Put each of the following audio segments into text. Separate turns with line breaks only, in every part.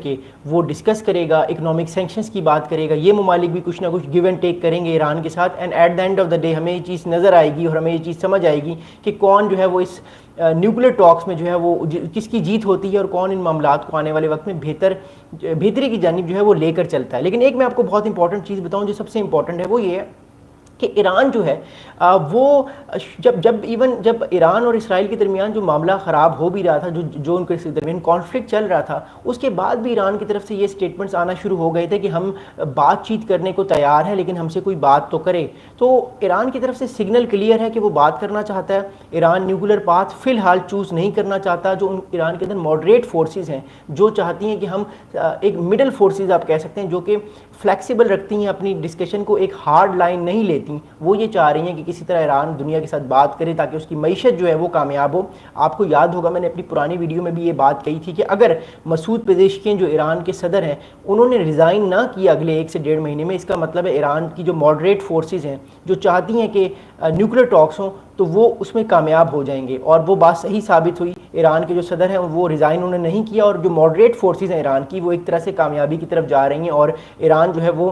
کہ وہ ڈسکس کرے گا، اکنامک سینکشنز کی بات کرے گا، یہ ممالک بھی کچھ نہ کچھ گیو اینڈ ٹیک کریں گے ایران کے ساتھ، and at the end of the day ہمیں یہ چیز نظر آئے گی اور ہمیں یہ چیز سمجھ آئے گی کہ کون جو ہے وہ اس نیوکلیر ٹاکس میں جو ہے وہ کس کی جیت ہوتی ہے اور کون ان معاملات کو آنے والے وقت میں بہتری کی جانب جو ہے وہ لے کر چلتا ہے۔ لیکن ایک میں آپ کو بہت امپورٹنٹ چیز بتاؤں جو سب سے امپورٹنٹ ہے وہ یہ ہے کہ ایران جو ہے وہ جب ایران اور اسرائیل کے درمیان جو معاملہ خراب ہو بھی رہا تھا، جو ان کے درمیان کانفلکٹ چل رہا تھا، اس کے بعد بھی ایران کی طرف سے یہ سٹیٹمنٹس آنا شروع ہو گئے تھے کہ ہم بات چیت کرنے کو تیار ہیں لیکن ہم سے کوئی بات تو کرے۔ تو ایران کی طرف سے سگنل کلیئر ہے کہ وہ بات کرنا چاہتا ہے۔ ایران نیوکلیر پاتھ فی الحال چوز نہیں کرنا چاہتا۔ جو ایران کے اندر ماڈریٹ فورسز ہیں جو چاہتی ہیں کہ ہم ایک مڈل فورسز آپ کہہ سکتے ہیں جو کہ فلیکسیبل رکھتی ہیں، اپنی ڈسکشن کو ایک ہارڈ لائن نہیں لیتی، وہ یہ چاہ رہی ہیں کہ کسی طرح ایران دنیا کے ساتھ بات کرے تاکہ اس کی معیشت جو ہے وہ کامیاب ہو۔ آپ کو یاد ہوگا میں نے اپنی پرانی ویڈیو میں بھی یہ بات کہی تھی کہ اگر مسعود پزیشکین جو ایران کے صدر ہیں انہوں نے ریزائن نہ کیا اگلے 1 سے 1.5 مہینے میں، اس کا مطلب ہے ایران کی جو ماڈریٹ فورسز ہیں جو چاہتی ہیں کہ نیوکلیر ٹاکس ہوں تو وہ اس میں کامیاب ہو جائیں گے، اور وہ بات صحیح ثابت ہوئی۔ ایران کے جو صدر ہیں وہ ریزائن انہوں نے نہیں کیا، اور جو ماڈریٹ فورسز ہیں ایران کی وہ ایک طرح سے کامیابی کی طرف جا رہی ہیں، اور ایران جو ہے وہ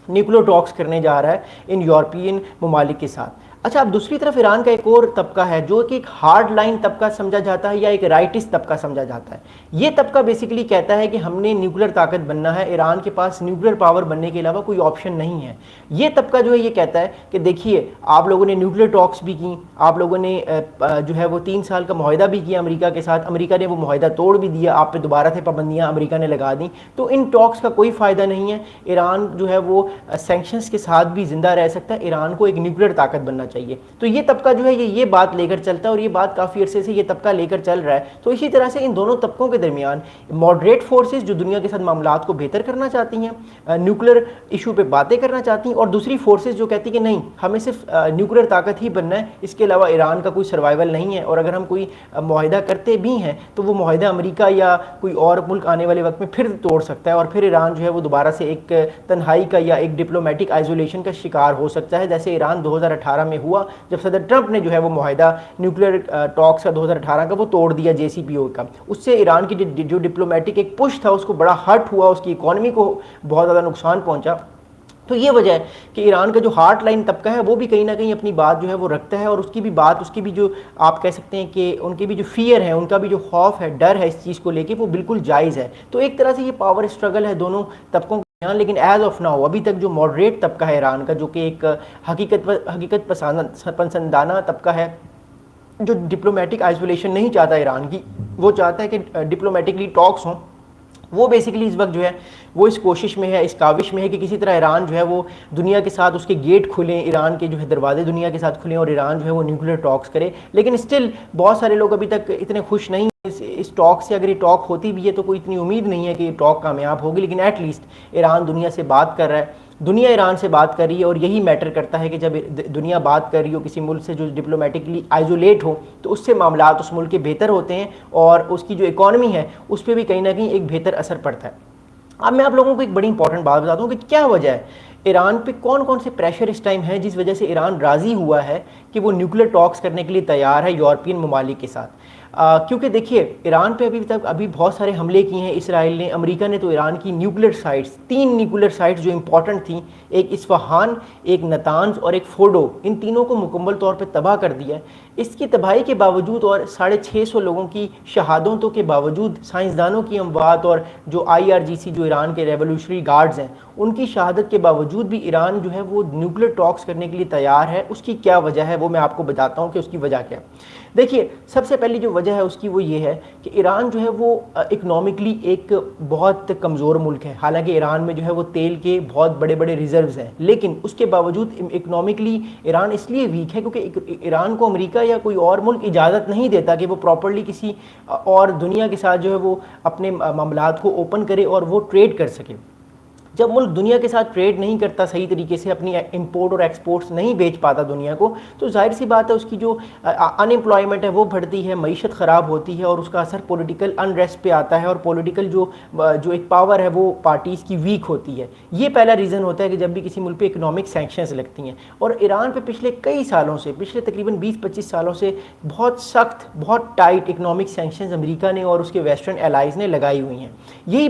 نیوکلیر ٹاکس کرنے جا رہا ہے ان یورپین ممالک کے ساتھ۔ اچھا، اب دوسری طرف ایران کا ایک اور طبقہ ہے جو کہ ایک ہارڈ لائن طبقہ سمجھا جاتا ہے یا ایک رائٹسٹ طبقہ سمجھا جاتا ہے۔ یہ طبقہ بیسیکلی کہتا ہے کہ ہم نے نیوکلیر طاقت بننا ہے، ایران کے پاس نیوکلیر پاور بننے کے علاوہ کوئی آپشن نہیں ہے۔ یہ طبقہ جو ہے یہ کہتا ہے کہ دیکھیے آپ لوگوں نے نیوکلیر ٹاکس بھی کی، آپ لوگوں نے جو ہے وہ 3 سال کا معاہدہ بھی کیا امریکہ کے ساتھ، امریکہ نے وہ معاہدہ توڑ بھی دیا، آپ پہ دوبارہ سے پابندیاں امریکہ نے لگا دیں، تو ان ٹاکس کا کوئی فائدہ نہیں ہے۔ ایران جو ہے وہ سینکشنز کے ساتھ بھی زندہ رہ سکتا ہے، ایران کو ایک نیوکلیر طاقت بننا چاہیے۔ تو یہ طبقہ جو ہے یہ بات لے کر چلتا ہے، اور یہ بات کافی عرصے سے یہ طبقہ لے کر چل رہا ہے۔ تو اسی طرح سے ان دونوں طبقوں کے درمیان ماڈریٹ فورسز جو دنیا کے ساتھ معاملات کو بہتر کرنا چاہتی ہیں، نیوکلیر ایشو پہ باتیں کرنا چاہتی ہیں، اور دوسری فورسز جو کہتی ہیں کہ نہیں ہمیں صرف نیوکلیر طاقت ہی بننا ہے، اس کے علاوہ ایران کا کوئی سروائیول نہیں ہے، اور اگر ہم کوئی معاہدہ کرتے بھی ہیں تو وہ معاہدہ امریکہ یا کوئی اور ملک آنے والے وقت میں پھر توڑ سکتا ہے، اور پھر ایران جو ہے وہ دوبارہ سے ایک تنہائی کا یا ایک ڈپلومیٹک آئزولیشن کا شکار ہو سکتا ہے، جیسے ایران 2018 میں ہوا جب صدر ٹرمپ نے جو ہے وہ معاہدہ نیوکلیر ٹاکس کا 2018 کا وہ توڑ دیا JCPOA کا۔ اس سے ایران کی جو ڈپلومیٹک ایک پش تھا اس کو بڑا ہرٹ ہوا، اس کی اکانومی کو بہت زیادہ نقصان پہنچا۔ تو یہ وجہ ہے کہ ایران کا جو ہارٹ لائن طبقہ ہے وہ بھی کہیں نہ کہیں اپنی بات جو ہے وہ رکھتا ہے، اور اس کی بھی بات، اس کی بھی جو آپ کہہ سکتے ہیں کہ ان کی بھی جو فیئر ہے، ان کا بھی جو خوف ہے، ڈر ہے اس چیز کو لے کے، وہ بالکل جائز ہے۔ تو ایک طرح سے یہ پاور اسٹرگل ہے دونوں طبقوں کے، لیکن ایز آف ناؤ ابھی تک جو ماڈریٹ طبقہ ہے ایران کا، جو کہ ایک حقیقت پسندانہ طبقہ ہے جو ڈپلومیٹک آئزولیشن نہیں چاہتا ایران کی، وہ چاہتا ہے کہ ڈپلومیٹکلی ٹاکس ہوں، وہ بیسیکلی اس وقت جو ہے وہ اس کوشش میں ہے، اس کاوش میں ہے کہ کسی طرح ایران جو ہے وہ دنیا کے ساتھ اس کے گیٹ کھلیں، ایران کے جو ہے دروازے دنیا کے ساتھ کھلیں، اور ایران جو ہے وہ نیوکلیر ٹاکس کرے۔ لیکن اسٹل بہت سارے لوگ ابھی تک اتنے خوش نہیں اس ٹاک سے۔ اگر یہ ٹاک ہوتی بھی ہے تو کوئی اتنی امید نہیں ہے کہ یہ ٹاک کامیاب ہوگی، لیکن ایٹ لیسٹ ایران دنیا سے بات کر رہا ہے، دنیا ایران سے بات کر رہی ہے، اور یہی میٹر کرتا ہے کہ جب دنیا بات کر رہی ہو کسی ملک سے جو ڈپلومیٹکلی آئزولیٹ ہو تو اس سے معاملات اس ملک کے بہتر ہوتے ہیں، اور اس کی جو اکانومی ہے اس پہ بھی کہیں نہ کہیں ایک بہتر اثر پڑتا ہے۔ اب میں آپ لوگوں کو ایک بڑی امپورٹنٹ بات بتاتا ہوں کہ کیا وجہ ہے ایران پہ، کون کون سے پریشر اس ٹائم ہے جس وجہ سے ایران راضی ہوا ہے کہ وہ نیوکلیر ٹاکس کرنے کے لیے تیار ہے یورپین ممالک کے ساتھ۔ کیونکہ دیکھیے ایران پہ ابھی بہت سارے حملے کیے ہیں اسرائیل نے، امریکہ نے تو ایران کی نیوکلیر سائٹس، 3 نیوکلیر سائٹس جو امپورٹنٹ تھیں، ایک اصفہان، ایک نتانز اور ایک فورڈو، ان تینوں کو مکمل طور پہ تباہ کر دیا ہے۔ اس کی تباہی کے باوجود اور 650 لوگوں کی شہادتوں کے باوجود، سائنسدانوں کی اموات اور جو IRGC جو ایران کے ریولوشنری گارڈز ہیں ان کی شہادت کے باوجود بھی ایران جو ہے وہ نیوکلیر ٹاکس کرنے کے لیے تیار ہے۔ اس کی کیا وجہ ہے وہ میں آپ کو بتاتا ہوں کہ اس کی وجہ کیا ہے۔ دیکھیے سب سے پہلی جو وجہ ہے اس کی وہ یہ ہے کہ ایران جو ہے وہ اکنامکلی ایک بہت کمزور ملک ہے۔ حالانکہ ایران میں جو ہے وہ تیل کے بہت بڑے بڑے ریزروز ہیں، لیکن اس کے باوجود اکنامکلی ایران اس لیے ویک ہے کیونکہ ایران کو امریکہ یا کوئی اور ملک اجازت نہیں دیتا کہ وہ پراپرلی کسی اور دنیا کے ساتھ جو ہے وہ اپنے معاملات کو اوپن کرے اور وہ ٹریڈ کر سکے۔ جب ملک دنیا کے ساتھ ٹریڈ نہیں کرتا صحیح طریقے سے، اپنی امپورٹ اور ایکسپورٹس نہیں بیچ پاتا دنیا کو، تو ظاہر سی بات ہے اس کی جو ان امپلائمنٹ ہے وہ بڑھتی ہے، معیشت خراب ہوتی ہے، اور اس کا اثر پولیٹیکل انریسٹ پہ آتا ہے، اور پولیٹیکل جو ایک پاور ہے وہ پارٹیز کی ویک ہوتی ہے۔ یہ پہلا ریزن ہوتا ہے کہ جب بھی کسی ملک پہ اکنامک سینکشنز لگتی ہیں، اور ایران پہ پچھلے کئی سالوں سے، پچھلے تقریباً 20-25 سالوں سے بہت سخت، بہت ٹائٹ اکنامک سینکشنز امریکہ نے اور اس کے ویسٹرن الائز نے لگائی ہوئی ہیں۔ یہی